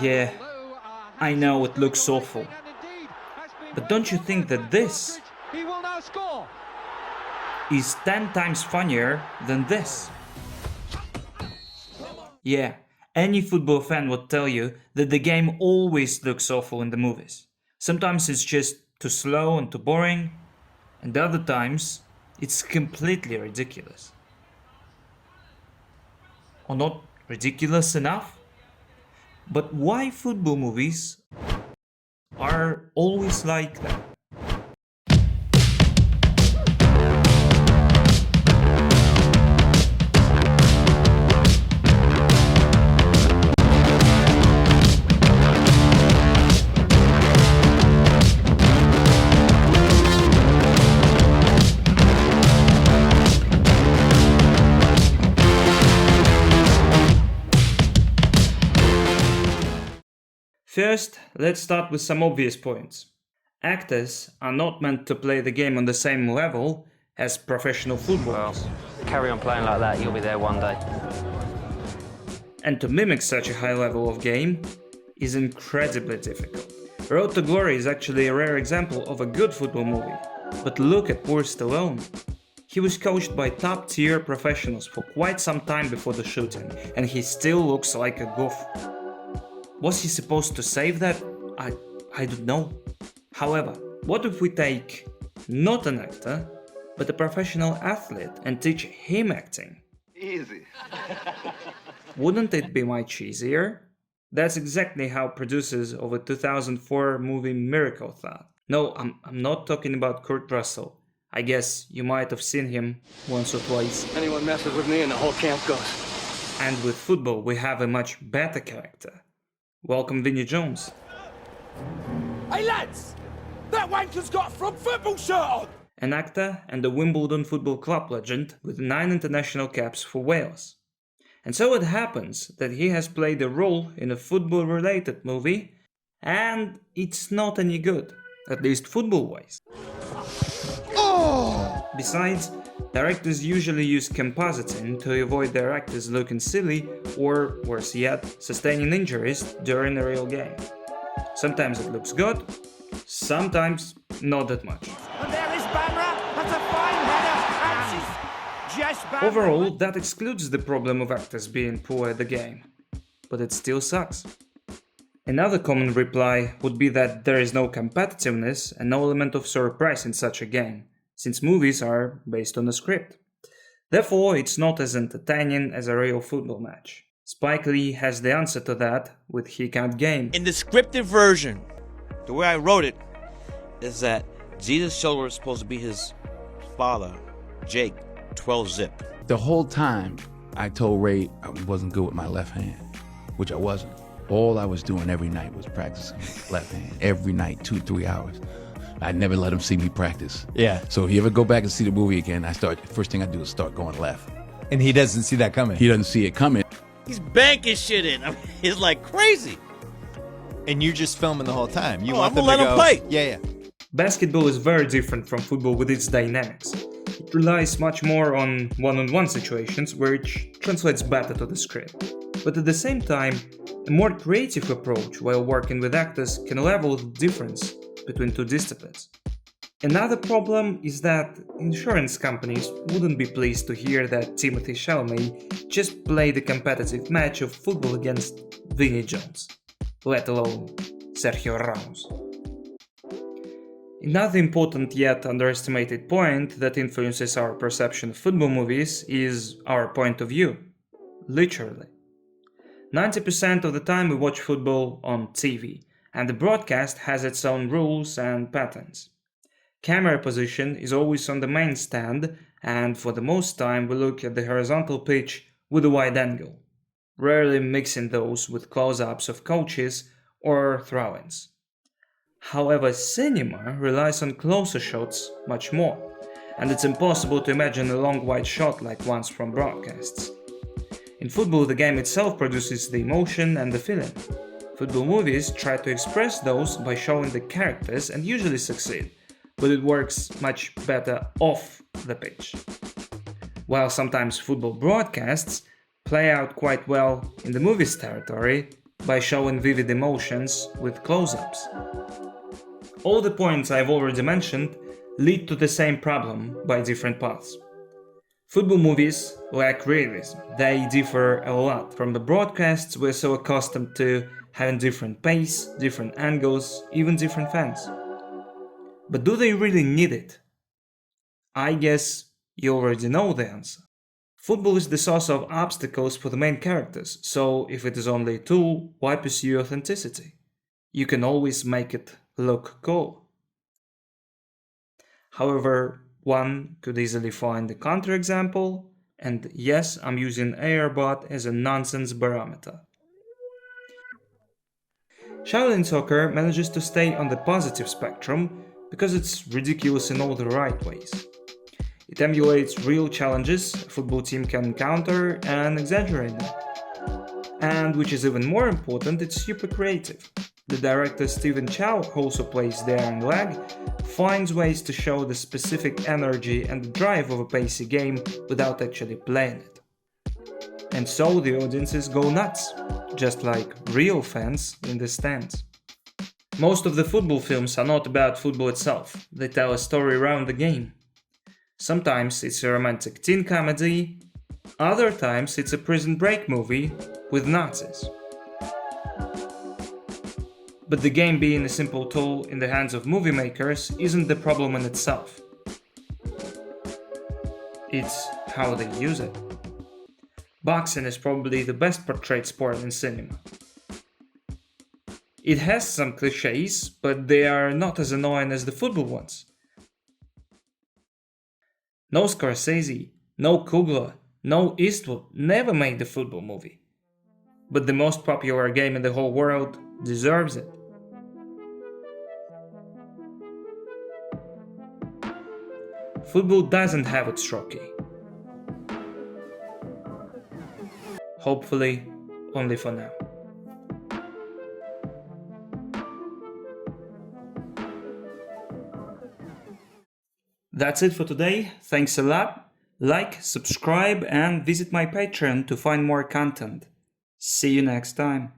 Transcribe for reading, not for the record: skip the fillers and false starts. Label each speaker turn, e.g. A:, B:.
A: Yeah, I know it looks awful. But don't you think that this is 10 times funnier than this? Yeah, any football fan would tell you that the game always looks awful in the movies. Sometimes it's just too slow and too boring, and other times it's completely ridiculous. Or not ridiculous enough? But why football movies are always like that? First, let's start with some obvious points. Actors are not meant to play the game on the same level as professional footballers.
B: Well, carry on playing like that, you'll be there one day.
A: And to mimic such a high level of game is incredibly difficult. Road to Glory is actually a rare example of a good football movie. But look at poor Stallone. He was coached by top-tier professionals for quite some time before the shooting, and he still looks like a goof. Was he supposed to save that? I don't know. However, what if we take not an actor, but a professional athlete and teach him acting?
C: Easy.
A: Wouldn't it be much easier? That's exactly how producers of a 2004 movie Miracle thought. No, I'm not talking about Kurt Russell. I guess you might have seen him once or twice.
D: Anyone messes with me and the whole camp goes.
A: And with football we have a much better character. Welcome Vinnie Jones.
E: Hey lads! That wanker's got a front football shirt on!
A: An actor and a Wimbledon Football Club legend with 9 international caps for Wales. And so it happens that he has played a role in a football-related movie, and it's not any good, at least football-wise.
E: Oh!
A: Besides, directors usually use compositing to avoid their actors looking silly or, worse yet, sustaining injuries during a real game. Sometimes it looks good, sometimes not that much.
E: And there is Bamra, that's a fine header, and she's just Bamra.
A: Overall, that excludes the problem of actors being poor at the game, but it still sucks. Another common reply would be that there is no competitiveness and no element of surprise in such a game, since movies are based on a script. Therefore, it's not as entertaining as a real football match. Spike Lee has the answer to that with He Can't Game.
F: In the scripted version, the way I wrote it is that Jesus' shoulder is supposed to be his father, Jake, 12 zip.
G: The whole time I told Ray I wasn't good with my left hand, which I wasn't. All I was doing every night was practicing left hand. Every night, 2-3 hours. I never let him see me practice.
H: Yeah.
G: So if you ever go back and see the movie again, first thing I do is start going left.
H: And he doesn't see that coming.
G: He doesn't see it coming.
F: He's banking shit in. I mean, it's like crazy.
H: And you're just filming the whole time. You
F: Oh,
H: want
F: I'm
H: them
F: gonna
H: to
F: let him
H: go,
F: play.
H: Yeah, yeah.
A: Basketball is very different from football with its dynamics. It relies much more on one-on-one situations, which translates better to the screen. But at the same time, a more creative approach while working with actors can level the difference between two disciplines. Another problem is that insurance companies wouldn't be pleased to hear that Timothée Chalamet just played a competitive match of football against Vinnie Jones, let alone Sergio Ramos. Another important yet underestimated point that influences our perception of football movies is our point of view. Literally. 90% of the time we watch football on TV, and the broadcast has its own rules and patterns. Camera position is always on the main stand, and for the most time we look at the horizontal pitch with a wide angle, rarely mixing those with close-ups of coaches or throw-ins. However, cinema relies on closer shots much more, and it's impossible to imagine a long wide shot like ones from broadcasts. In football, the game itself produces the emotion and the feeling. Football movies try to express those by showing the characters and usually succeed, but it works much better off the pitch. While sometimes football broadcasts play out quite well in the movies territory by showing vivid emotions with close-ups. All the points I've already mentioned lead to the same problem by different paths. Football movies lack realism. They differ a lot from the broadcasts we're so accustomed to, having different pace, different angles, even different fans. But do they really need it? I guess you already know the answer. Football is the source of obstacles for the main characters, so if it is only a tool, why pursue authenticity? You can always make it look cool. However, one could easily find a counterexample, and yes, I'm using Airbot as a nonsense barometer. Shaolin soccer manages to stay on the positive spectrum because it's ridiculous in all the right ways. It emulates real challenges a football team can encounter and exaggerate them. And which is even more important, it's super creative. The director Chow, who also plays the Iron Leg, finds ways to show the specific energy and drive of a pacey game without actually playing it. And so the audiences go nuts, just like real fans in the stands. Most of the football films are not about football itself, they tell a story around the game. Sometimes it's a romantic teen comedy, other times it's a prison break movie with Nazis. But the game being a simple tool in the hands of movie makers isn't the problem in itself. It's how they use it. Boxing is probably the best portrayed sport in cinema. It has some cliches, but they are not as annoying as the football ones. No Scorsese, no Coogler, no Eastwood never made the football movie. But the most popular game in the whole world deserves it. Football doesn't have its Rocky. Hopefully, only for now. That's it for today. Thanks a lot. Like, subscribe, and visit my Patreon to find more content. See you next time.